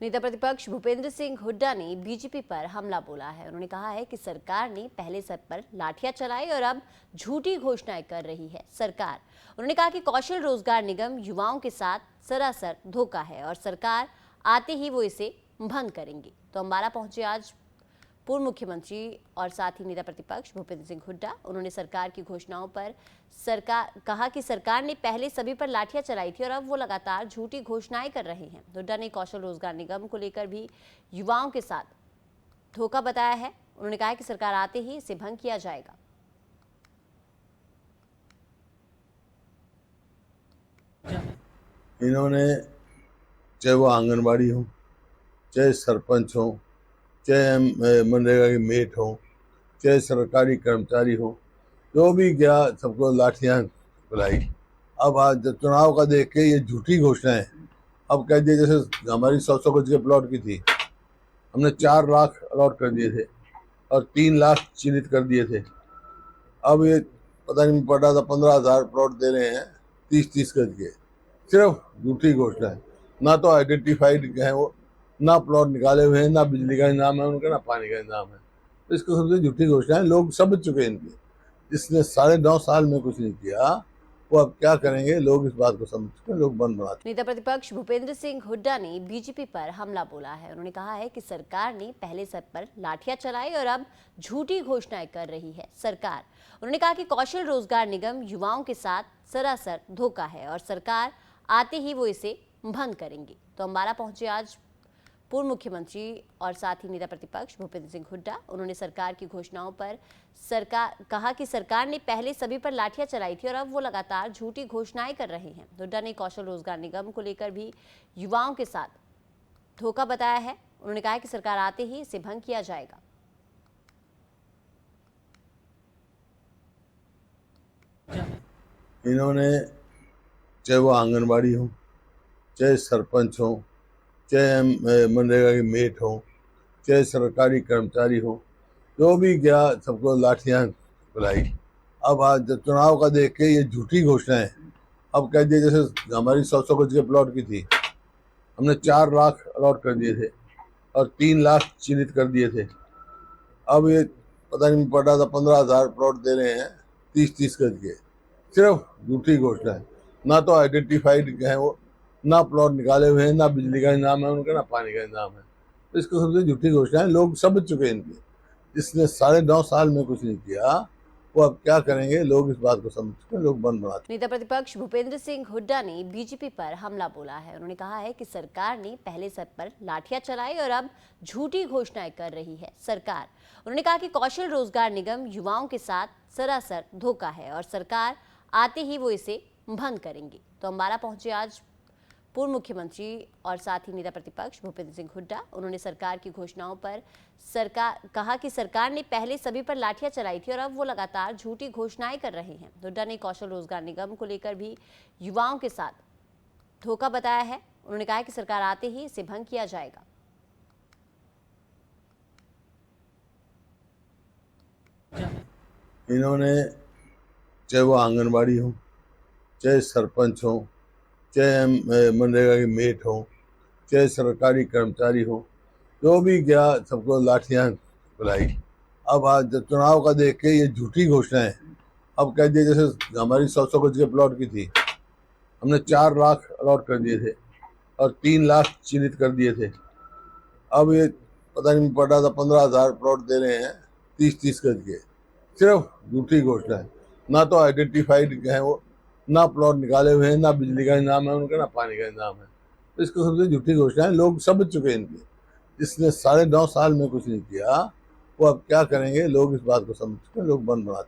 नेता प्रतिपक्ष भूपेंद्र सिंह हुड्डा ने बीजेपी पर हमला बोला है। उन्होंने कहा है कि सरकार ने पहले सब पर लाठियां चलाई और अब झूठी घोषणाएं कर रही है सरकार। उन्होंने कहा कि कौशल रोजगार निगम युवाओं के साथ सरासर धोखा है और सरकार आते ही वो इसे भंग करेंगी। तो अम्बाला पहुंचे आज पूर्व मुख्यमंत्री और साथ ही नेता प्रतिपक्ष भूपेंद्र सिंह हुड्डा। उन्होंने सरकार की घोषणाओं पर कहा कि सरकार ने पहले सभी पर लाठियां चलाई थी और अब वो लगातार झूठी घोषणाएं कर रहे हैं। हुड्डा ने कौशल रोजगार निगम को लेकर भी युवाओं के साथ धोखा बताया है। उन्होंने कहा कि सरकार आते ही इसे भंग किया जाएगा। इन्होंने चाहे वो आंगनबाड़ी हो, चाहे सरपंच हो, चाहे मनरेगा के मेट हो, चाहे सरकारी कर्मचारी हो, जो भी गया सबको लाठियां बुलाई। अब आज जब चुनाव का देख के ये झूठी घोषणाएं अब कह दिए, जैसे हमारी 100 गज के प्लॉट की थी, हमने 4 लाख अलॉट कर दिए थे और 3 लाख चिन्हित कर दिए थे। अब ये पता नहीं पड़ रहा था 15,000 प्लॉट दे रहे हैं 30-30 गज के। सिर्फ झूठी घोषणा है, ना तो आइडेंटिफाइड है वो, ना प्लॉट निकाले हुए हैं, ना बिजली का इंतजाम है उनका, ना पानी का इंतजाम है। तो इसको सबसे झूठी घोषणा है, लोग समझ चुके हैं इनकी। जिसने 9.5 साल में कुछ नहीं किया वो अब क्या करेंगे, लोग इस बात को समझ चुके हैं, लोग बन बनाते। नेता प्रतिपक्ष भूपेंद्र सिंह हुड्डा ने बीजेपी पर हमला बोला है। उन्होंने कहा है कि सरकार ने पहले सब पर लाठियां चलाई और अब झूठी घोषणाएं कर रही है सरकार। उन्होंने कहा कि कौशल रोजगार निगम युवाओं के साथ सरासर धोखा है और सरकार आते ही वो इसे भंग करेंगी। तो अम्बाला पहुंचे आज पूर्व मुख्यमंत्री और साथ ही नेता प्रतिपक्ष भूपेंद्र सिंह हुड्डा। उन्होंने सरकार की घोषणाओं पर कहा कि सरकार ने पहले सभी पर लाठियां चलाई थी और अब वो लगातार झूठी घोषणाएं कर रहे हैं। हुड्डा ने कौशल रोजगार निगम को लेकर भी युवाओं के साथ धोखा बताया है। उन्होंने कहा कि सरकार आते ही इसे भंग किया जाएगा। इन्होंने चाहे वो आंगनबाड़ी हो, चाहे सरपंच हो, चाहे मनरेगा के मेट हो, चाहे सरकारी कर्मचारी हो, जो भी गया सबको लाठियां बुलाई। अब आज जब चुनाव का देख के ये झूठी घोषणाएं अब कह दिए, जैसे हमारी 100 गज के प्लॉट की थी, हमने 4 लाख अलॉट कर दिए थे और 3 लाख चिन्हित कर दिए थे। अब ये पता नहीं पड़ रहा था 15,000 प्लॉट दे रहे हैं 30-30 गज के। सिर्फ झूठी घोषणा है, ना तो आइडेंटिफाइड है वो, ना प्लॉट निकाले हुए हैं, ना बिजली का इंतजाम है उनका, ना पानी का इंतजाम है। तो इसको सबसे झूठी घोषणा है, लोग समझ चुके हैं इनकी। जिसने 9.5 साल में कुछ नहीं किया वो अब क्या करेंगे, लोग इस बात को समझ चुके हैं, लोग बन बनाते। नेता प्रतिपक्ष भूपेंद्र सिंह हुड्डा ने बीजेपी पर हमला बोला है। उन्होंने कहा है कि सरकार ने पहले सब पर लाठियां चलाई और अब झूठी घोषणाएं कर रही है सरकार। उन्होंने कहा कि कौशल रोजगार निगम युवाओं के साथ सरासर धोखा है और सरकार आते ही वो इसे भंग करेंगी। तो अम्बाला पहुंचे आज पूर्व मुख्यमंत्री और साथ ही नेता प्रतिपक्ष भूपेंद्र सिंह हुड्डा। उन्होंने सरकार की घोषणाओं पर कहा कि सरकार ने पहले सभी पर लाठियां चलाई थी और अब वो लगातार झूठी घोषणाएं कर रहे हैं। हुड्डा ने कौशल रोजगार निगम को लेकर भी युवाओं के साथ धोखा बताया है। उन्होंने कहा कि सरकार आते ही इसे भंग किया जाएगा। इन्होंने चाहे वो आंगनबाड़ी हो, चाहे सरपंच हो, चाहे मनरेगा के मेट हो, चाहे सरकारी कर्मचारी हो, जो भी गया सबको लाठियां बुलाई। अब आज जब चुनाव का देख के ये झूठी घोषणाएं अब कह दिए, जैसे हमारी 100 गज के प्लॉट की थी, हमने 4 लाख अलॉट कर दिए थे और 3 लाख चिन्हित कर दिए थे। अब ये पता नहीं पड़ रहा था 15,000 प्लॉट दे रहे हैं 30-30 गज के। सिर्फ झूठी घोषणा है, ना तो आइडेंटिफाइड है वो, ना प्लॉट निकाले हुए हैं, ना बिजली का इंतजाम है उनका, ना पानी का इंतजाम है। तो इसको सबसे झूठी घोषणा है, लोग समझ चुके हैं इनकी। जिसने 9.5 साल में कुछ नहीं किया वो अब क्या करेंगे, लोग इस बात को समझ चुके हैं, लोग बन बनाते।